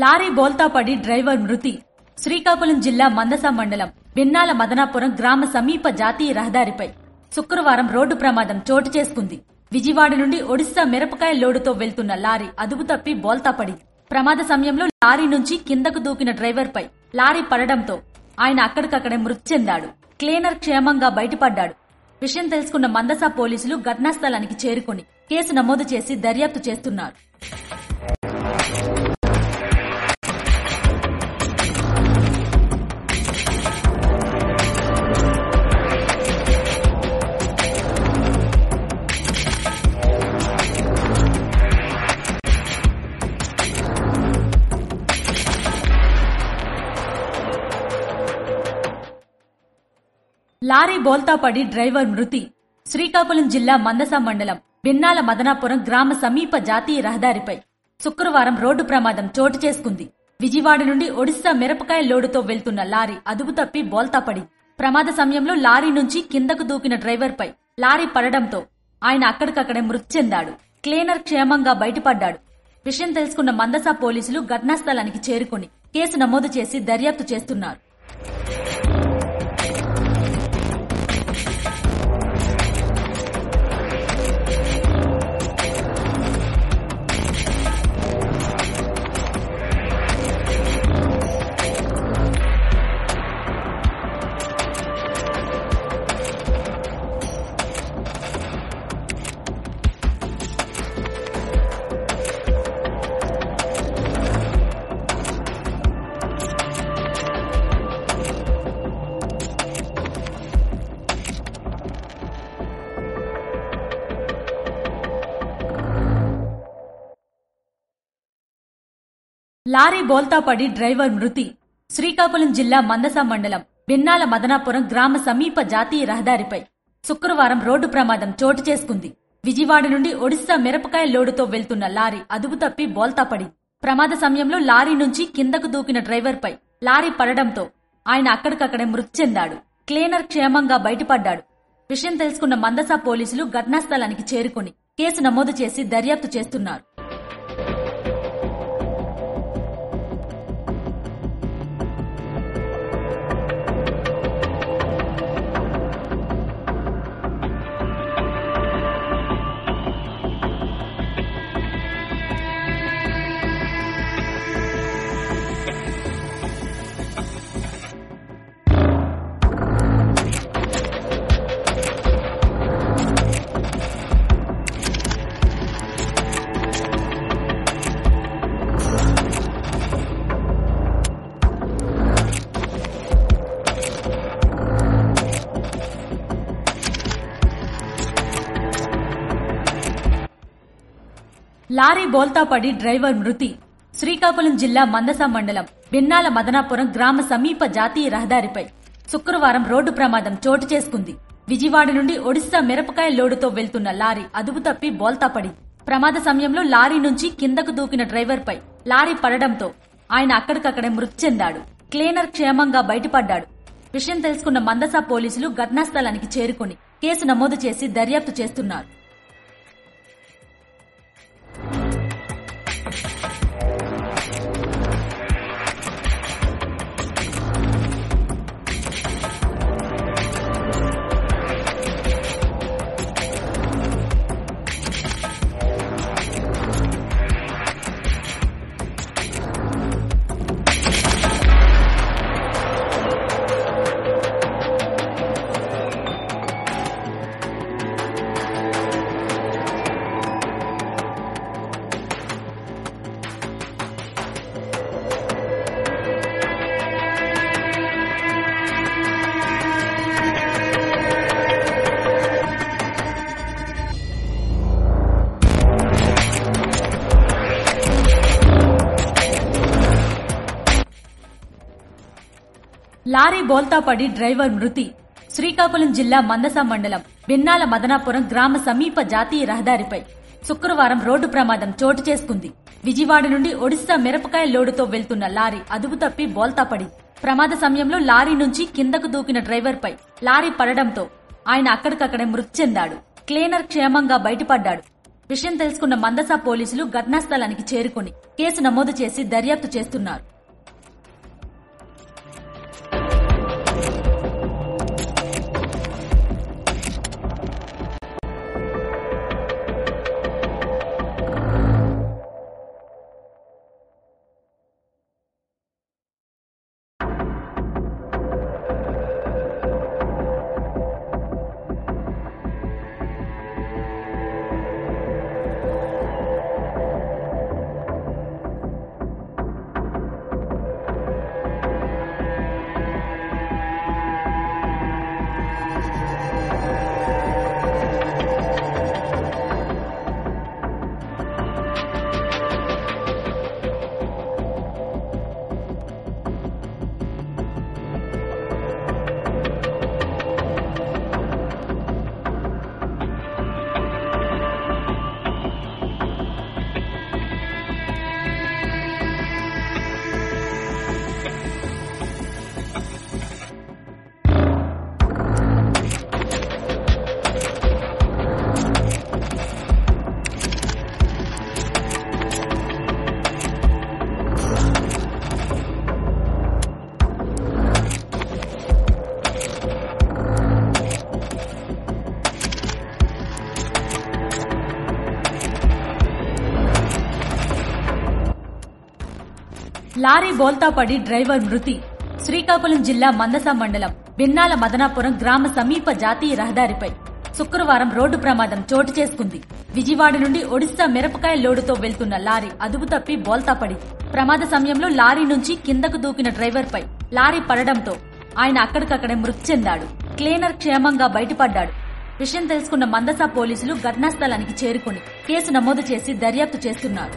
Lorry బోల్తా పడి driver మృతి. శ్రీకాకుళం జిల్లా మందస మండలం బిన్నాల మదనాపురం గ్రామ సమీప జాతీయ రహదారిపై శుక్రవారం రోడ్డు ప్రమాదం చోటు చేసుకుంది. విజయవాడ నుండి ఒడిశా మిరపకాయ లోడుతో వెళ్తున్న లారీ అదుపు తప్పి బోల్తా పడింది. ప్రమాద సమయంలో లారీ నుంచి కిందకు దూకిన డ్రైవర్ పై లారీ పడడంతో ఆయన అక్కడికక్కడే మృతి చెందాడు. క్లీనర్ క్షేమంగా బయటపడ్డాడు. విషయం తెలుసుకున్న మందస పోలీసులు ఘటనా స్థలానికి చేరుకుని కేసు నమోదు చేసి దర్యాప్తు చేస్తున్నారు. లారీ బోల్తా పడి డ్రైవర్ మృతి. శ్రీకాకుళం జిల్లా మందస మండలం బిన్నాల మదనాపురం గ్రామ సమీప జాతీయ రహదారిపై శుక్రవారం రోడ్డు ప్రమాదం చోటు చేసుకుంది. విజయవాడ నుండి ఒడిశా మిరపకాయ లోడుతో వెళ్తున్న లారీ అదుపు తప్పి బోల్తా పడింది. ప్రమాద సమయంలో లారీ నుంచి కిందకు దూకిన డ్రైవర్ పై లారీ పడడంతో ఆయన అక్కడికక్కడే మృతి చెందాడు. క్లీనర్ క్షేమంగా బయటపడ్డాడు. విషయం తెలుసుకున్న మందస పోలీసులు ఘటనా స్థలానికి చేరుకుని కేసు నమోదు చేసి దర్యాప్తు చేస్తున్నారు. లారీ బోల్తా పడి డ్రైవర్ మృతి. శ్రీకాకుళం జిల్లా మందస మండలం బిన్నాల మదనాపురం గ్రామ సమీప జాతీయ రహదారిపై శుక్రవారం రోడ్డు ప్రమాదం చోటు చేసుకుంది. విజయవాడ నుండి ఒడిశా మిరపకాయ లోడుతో వెళ్తున్న లారీ అదుపు తప్పి బోల్తా పడింది. ప్రమాద సమయంలో లారీ నుంచి కిందకు దూకిన డ్రైవర్ పై లారీ పడడంతో ఆయన అక్కడికక్కడే మృతి చెందాడు. క్లీనర్ క్షేమంగా బయటపడ్డాడు. విషయం తెలుసుకున్న మందస పోలీసులు ఘటనా స్థలానికి చేరుకుని కేసు నమోదు చేసి దర్యాప్తు చేస్తున్నారు. లారీ బోల్తా పడి డ్రైవర్ మృతి. శ్రీకాకుళం జిల్లా మందస మండలం బిన్నాల మదనాపురం గ్రామ సమీప జాతీయ రహదారిపై శుక్రవారం రోడ్డు ప్రమాదం చోటు చేసుకుంది. విజయవాడ నుండి ఒడిశా మిరపకాయ లోడుతో వెళ్తున్న లారీ అదుపు తప్పి బోల్తా పడింది. ప్రమాద సమయంలో లారీ నుంచి కిందకు దూకిన డ్రైవర్ పై లారీ పడడంతో ఆయన అక్కడికక్కడే మృతి చెందాడు. క్లీనర్ క్షేమంగా బయటపడ్డాడు. విషయం తెలుసుకున్న మందస పోలీసులు ఘటనా స్థలానికి చేరుకుని కేసు నమోదు చేసి దర్యాప్తు చేస్తున్నారు. లారీ బోల్తా పడి డ్రైవర్ మృతి. శ్రీకాకుళం జిల్లా మందస మండలం బిన్నాల మదనాపురం గ్రామ సమీప జాతీయ రహదారిపై శుక్రవారం రోడ్డు ప్రమాదం చోటు చేసుకుంది. విజయవాడ నుండి ఒడిశా మిరపకాయ లోడుతో వెళ్తున్న లారీ అదుపు తప్పి బోల్తా పడింది. ప్రమాద సమయంలో లారీ నుంచి కిందకు దూకిన డ్రైవర్ పై లారీ పడడంతో ఆయన అక్కడికక్కడే మృతి చెందాడు. క్లీనర్ క్షేమంగా బయటపడ్డాడు. విషయం తెలుసుకున్న మందస పోలీసులు ఘటనా స్థలానికి చేరుకుని కేసు నమోదు చేసి దర్యాప్తు చేస్తున్నారు. లారీ బోల్తా పడి డ్రైవర్ మృతి. శ్రీకాకుళం జిల్లా మందస మండలం బిన్నాల మదనాపురం గ్రామ సమీప జాతీయ రహదారిపై శుక్రవారం రోడ్డు ప్రమాదం చోటు చేసుకుంది. విజయవాడ నుండి ఒడిశా మిరపకాయ లోడుతో వెళ్తున్న లారీ అదుపు తప్పి బోల్తా పడి ప్రమాద సమయంలో లారీ నుంచి కిందకు దూకిన డ్రైవర్పై లారీ పడడంతో ఆయన అక్కడికక్కడే మృతి చెందాడు. క్లీనర్ క్షేమంగా బయటపడ్డాడు. విషయం తెలుసుకున్న మందస పోలీసులు ఘటనా స్థలానికి చేరుకుని కేసు నమోదు చేసి దర్యాప్తు చేస్తున్నారు.